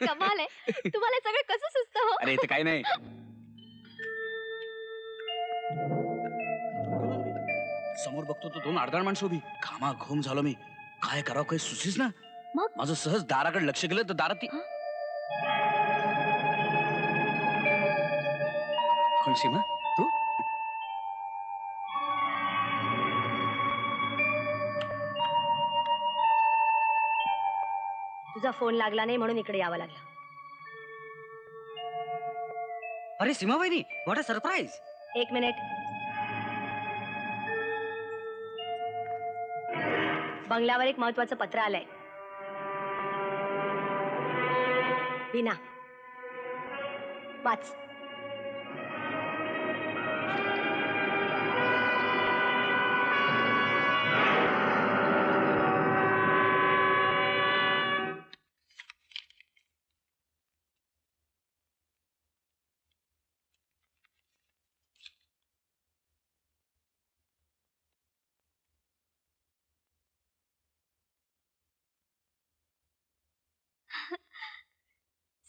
कमाल आहे. तुम्हाला हे सगळं कसं सुचतं हो? अरे इथे काही नाही. समोर बघतो तो 2 आडदाड माणसं उभी. घामा घुम झालो मी. काय करावं काही सुचीच ना. मग? माझं सहज दाराकडे लक्ष गेलं तर दारात ती कोण सीमा तू? तुझा फोन लागला नाही म्हणून इकडे यावं लागलं. अरे सीमा वहिनी, व्हॉट अ सरप्राईज. एक मिनिट. बंगल्यावर एक महत्वाचं पत्र आलंय. बीना, वाच.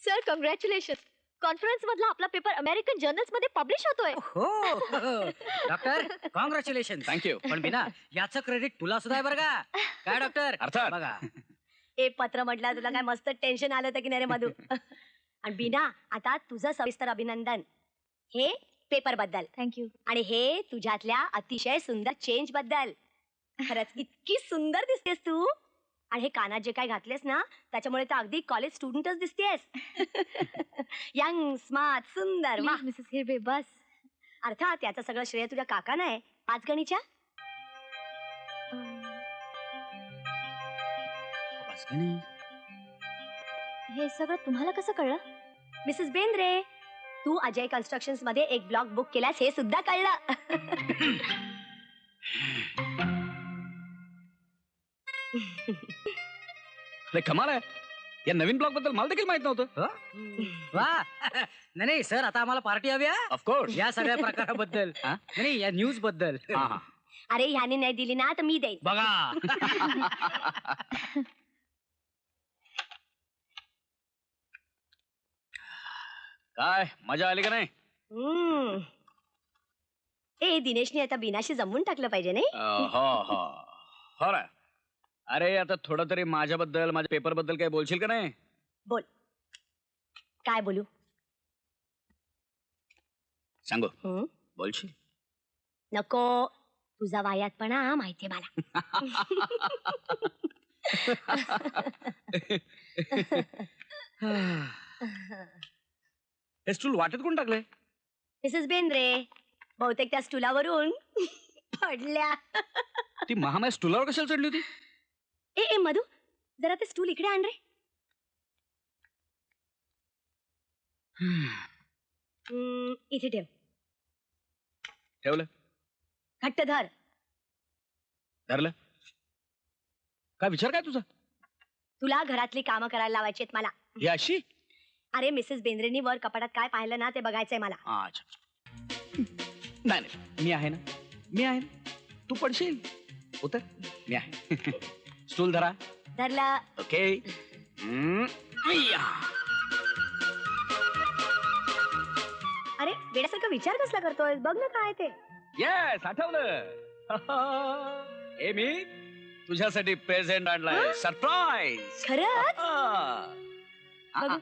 Sir congratulations. कॉन्फरन्स मधला आपला पेपर अमेरिकन जर्नल्स मध्ये पब्लिश होतोय. हो डॉक्टर, कॉंग्रॅच्युलेशन. थँक्यू. पण बिना, याचं क्रेडिट तुला सुद्धा आहे बरं का. काय डॉक्टर? अर्थात. बघा. हे पत्र म्हटलं तुला काय मस्त टेन्शन आलं होतं की नाही रे मधू? आणि बीना, आता तुझं सविस्तर अभिनंदन. हे पेपर बद्दल थँक्यू. आणि हे तुझ्यातल्या अतिशय सुंदर चेंज बद्दल. खरंच इतकी सुंदर दिसतेस तू. आणि हे कानात जे काय घातलेस ना, त्याच्यामुळे तर अगदी कॉलेज स्टुडंटच दिसतेस. यंग, स्मार्ट, सुंदर. वा. मिसेस हिरवे बस. अर्थात याचं सगळं श्रेय तुझ्या काकांना आहे, पाचगणीच्या. हे सगळं तुम्हाला कसं कळलं? मिसेस बेंद्रे, तू अजय कन्स्ट्रक्शन्स मध्ये एक ब्लॉक बुक केलास हे सुद्धा कळलं. अरे कमाल आहे. या नवीन ब्लॉग बद्दल मला देखील माहित नव्हतं. वा. नाही नाही सर, आता आम्हाला पार्टी हवी हा. ऑफकोर्स. या सगळ्या प्रकाराबद्दल. हा? नाही या न्यूज बद्दल. अरे ह्याने नाही दिली ना तर मी देईन. बघा. काय मजा आली का नाही? हम्म. ए दिनेशने आता बीनाशी जमवून टाकलं पाहिजे नाही? हो हो हो ना. अरे आता थोडं तरी माझ्याबद्दल माझ्या पेपर बद्दल काही बोलशील का नाही? बोल. काय बोलू? सांगू. हम्म? बोलशील? नको. तुझा वायातपणा माहितीये मला. हे स्टूल वाटेत कोण टाकलंय? मिसेस बेंद्रे, बहुतेक त्या स्टुलावरून पडल्या. ती महामाया स्टूलावर कशाला चढली होती? ए ए मधू, जरा ते स्टूल इकडे आण रे. इथे ठेव. ठेवलं. घट्ट धर. धरलं. काय विचार काय तुझा? तुला घरातली कामं करायला लावायची आहेत मला. ही अशी? अरे मिसेस बेंद्रेनी वर कपाटात काय पाहिलं ना ते बघायचंय मला. अच्छा. नाही नाही मी आहे ना. मी आहे ना. तू पडशील. उतर. मी आहे. स्टूल धरा. धरला. ओके. अरे वेड्यासारखा विचार कसला करतोय? बघ ना काय ते. येस आठवलं. हे मी तुझ्यासाठी प्रेझेंट आणलाय. सरप्राईज. खरंच? बघू.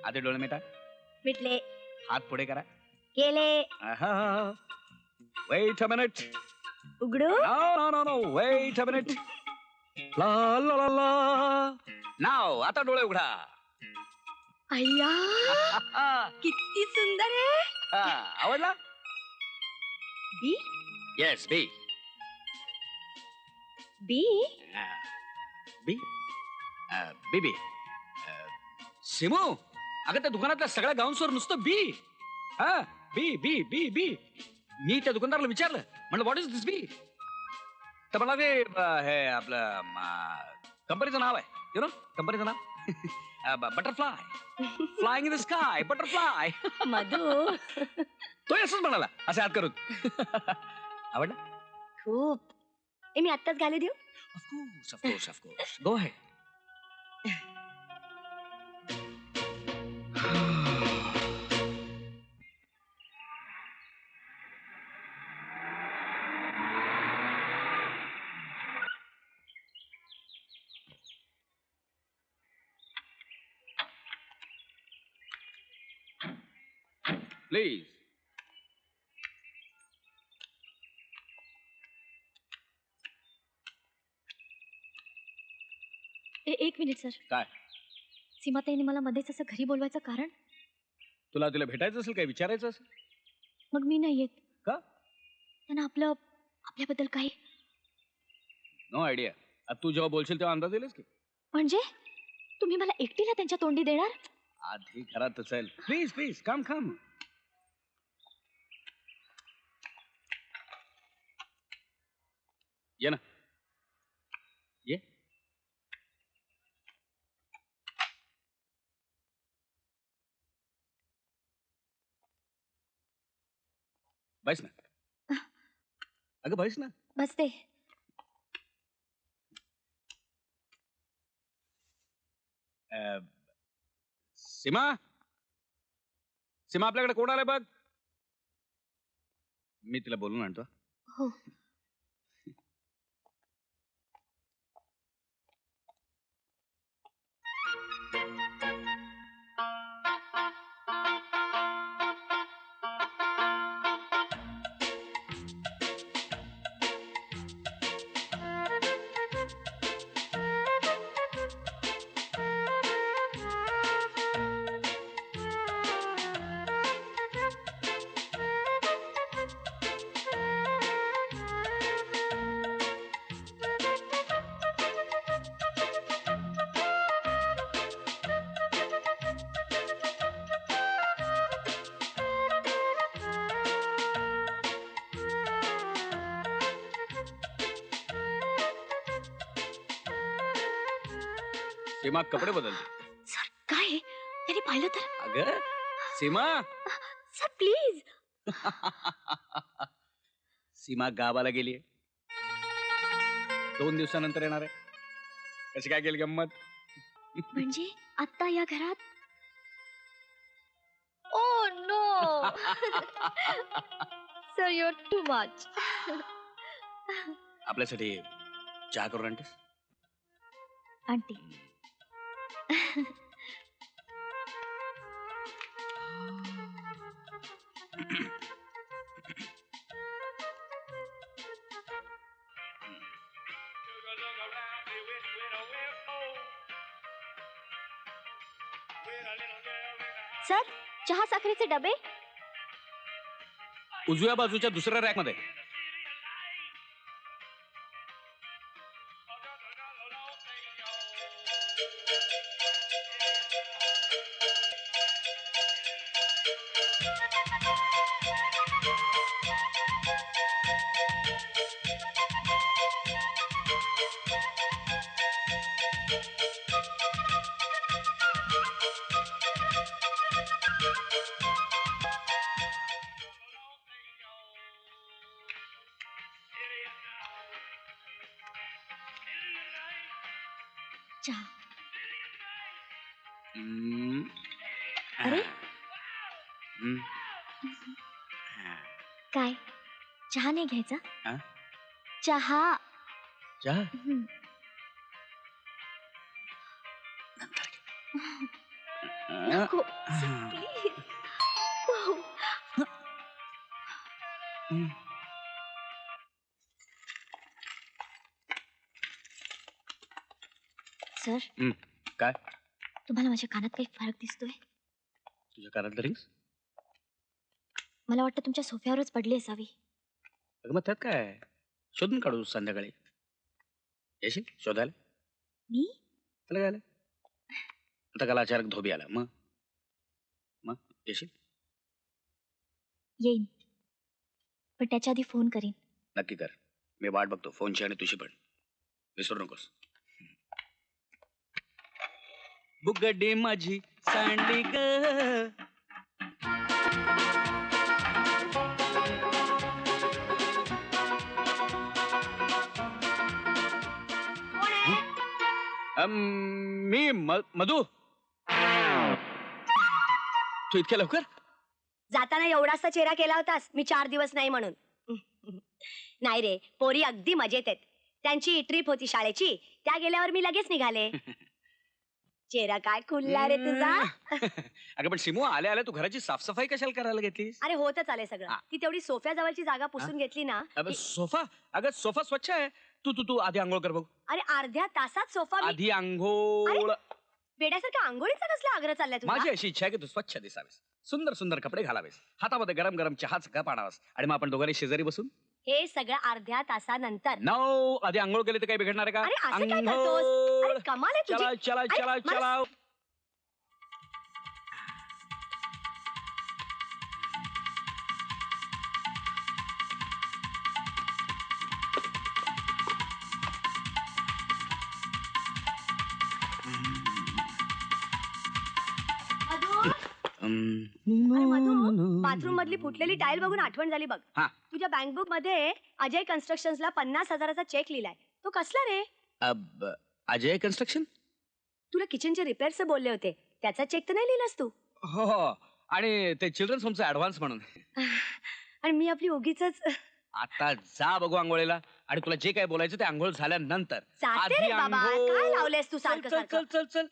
आधी डोळे मिटा. मिटले. हात पुढे करा. गेले. Wait a minute. उघडू. No no no wait a minute. ला ला ला ला. नाव आता डोळे उघडा. अय्या किती सुंदर आहे. आवडला? बी. येस बी. बी. बी बीबी. सिमू, अगं त्या दुकानातल्या सगळ्या गाऊन्सवर नुसतं बी. हा बी बी बी बी. मी त्या दुकानदाराला विचारलं, म्हणलं व्हॉट इज दिस बी? तर मला ते हे आपलं कंपनीचं नाव आहे. यु नो कंपनीचं नाव butterfly. Flying in the sky butterfly. Madhu. तो असंच म्हणाला असे हात करून. आवडला? खूप. ए मी आत्ताच घालू देऊ? Of course of course of course. Go ahead. Please. एक मिनिट सर. काय? सीमाताईने मला मध्येच असं घरी बोलवायचं कारण? तुला तिला भेटायचं असेल, काय विचारायचं असेल? मग मी नाही येत का? त्यांना आपल्याबद्दल काही. No idea. तू जेव्हा बोलशील तेव्हा अंदाज येईलच की. म्हणजे तुम्ही मला एकटीला त्यांच्या तोंडी देणार? आधी घरात चल. प्लीज प्लीज कम कम. ये ना, ये. बैस ना. अगं बैस ना. बसते. सीमा, सीमा आपल्याकडे कोण आलाय बघ. मी तिला बोलून आणतो. हो. सीमा कपडे बदलते. सर काय आहे? त्यांनी पाहिलं तर? अगं सीमा. Sir please. सीमा गावाला गेलीये. 2 दिवसानंतर येणार आहे. कशी काय गेली गंमत? म्हणजे आता या घरात? Oh no. Sir you are too much. आपल्यासाठी चहा करून आणतेस? आंटी. सर चहा साखरेचे डबे. उजव्या बाजूच्या दुसऱ्या रॅक मध्ये. चहा. अरे हम्म. काय चहा नाही घ्यायचा? हा? चहा. चहा हम्म. नंतर घे. नको सर प्लीज. सर काय? तुम्हाला माझ्या कानात काही फरक दिसतोय? तुझ्या कानातलं रिंग्स? मला वाटतं तुमच्या सोफ्यावरच पडली असावी. अगं मग त्यात काय? शोधून काढू संध्याकाळी. येशील शोधायला? मी? त्याला काय आलं? आता काल अचानक धोबी आला. मग येशील? येईन पण त्याच्या आधी फोन करीन. नक्की कर. मी वाट बघतो फोनची आणि तुझी पण. विसरू नकोस. बुगडी माझी सांडली ग. मी मधू. तू इतक्या लवकर? जाताना एवढासा चेहरा केला होतास मी 4 दिवस नाही म्हणून. नाही रे, पोरी अगदी मजेत आहेत. त्यांची ट्रिप होती शाळेची, त्या गेल्यावर मी लगेच निघाले. चेहरा काय खुलला रे तुझा. अगं पण सिमू, आल्या आल्या तू घराची साफसफाई कशाला करायला घेतलीस? अरे होतच आलंय सगळं. हा. ती तेवढी सोफ्याजवळची जागा पुसून घेतली ना अबे, की- सोफा? अगं सोफा स्वच्छ आहे. तू तू तू आधी आंघोळ कर बघू. अरे अर्ध्या तासात सोफा मी आधी आंघोळ. वेड्यासारख्या आंघोळीचा कसला आग्रह चाललाय तुझा. माझी अशी इच्छा आहे की तू स्वच्छ दिसावीस, सुंदर सुंदर कपडे घालावेस, हातामध्ये गरम गरम चहाच कप आणावास आणि मग आपण दोघांनी शेजारी बसून हे सगळं अर्ध्या तासानंतर. नऊ आधी आंघोळ केली तर काही बिघडणार आहे अरे का? असं काय करतोस. अरे कमाल आहे तुझी. चला चला अरे, चला मला- चला. मधू, अरे मधू, बाथरूम मधली फुटलेली टाईल बघून आठवण झाली बघ. हा. तुझ्या बँक बुक मध्ये अजय कन्स्ट्रक्शन्सला 50,000चा चेक लिहिलाय. तो कसला रे. अजय कन्स्ट्रक्शन. तुला किचनचे रिपेअरचे बोलले होते, त्याचा चेक तर नाही लिहिलास तू. हो हो. आणि ते चिल्ड्रन्स होमचा ऍडव्हान्स म्हणून. आणि मी आपली उगीच आता जा बघू आंघोळीला, आणि तुला जे काय बोलायचं ते आंघोळ झाल्यानंतर. जाते रे आधी बाबा. आंघोळ. काय लावलेस तू चल सारखं चल सारखं. चल चल चल.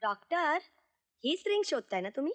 डॉक्टर, हीच रिंग शोधताय ना तुम्ही.